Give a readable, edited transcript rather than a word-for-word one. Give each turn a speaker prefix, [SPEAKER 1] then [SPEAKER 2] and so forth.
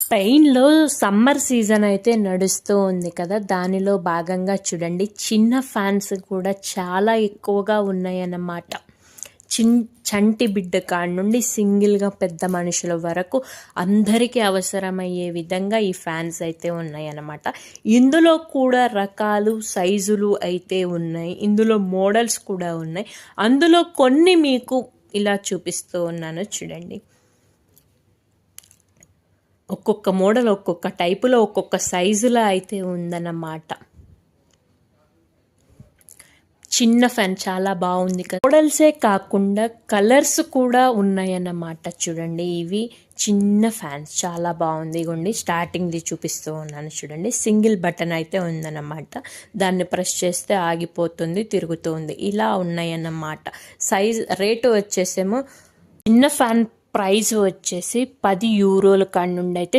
[SPEAKER 1] స్పెయిన్‌లో summer season అయితే నడుస్తూ ఉంది కదా! దానిలో భాగంగా చూడండి చిన్న ఫ్యాన్స్ కూడా చాలా ఎక్కువగా ఉన్నాయన్నమాట. చంటి బిడ్డ కాడ నుండి సింగిల్‌గా పెద్ద మనుషుల వరకు అందరికీ అవసరమయ్యే విధంగా ఈ ఫ్యాన్స్ అయితే ఉన్నాయన్నమాట. ఇందులో కూడా రకాలు, సైజులు అయితే ఉన్నాయి. ఇందులో మోడల్స్ కూడా ఉన్నాయి. అందులో కొన్ని మీకు ఇలా చూపిస్తూ ఉన్నాను చూడండి. ఒక్కొక్క మోడల్ ఒక్కొక్క టైపులో ఒక్కొక్క సైజులో అయితే ఉందన్నమాట. చిన్న ఫ్యాన్ చాలా బాగుంది కదా. మోడల్సే కాకుండా కలర్స్ కూడా ఉన్నాయన్నమాట. చూడండి ఇవి చిన్న ఫ్యాన్స్ చాలా బాగుంది. ఇగోండి స్టార్టింగ్ది చూపిస్తూ ఉన్నాను చూడండి. సింగిల్ బటన్ అయితే ఉందన్నమాట. దాన్ని ప్రెస్ చేస్తే ఆగిపోతుంది, తిరుగుతుంది. ఇలా ఉన్నాయన్నమాట. సైజ్ రేటు వచ్చేసేమో చిన్న ఫ్యాన్ ప్రైస్ వచ్చేసి €10 కాడ నుండి అయితే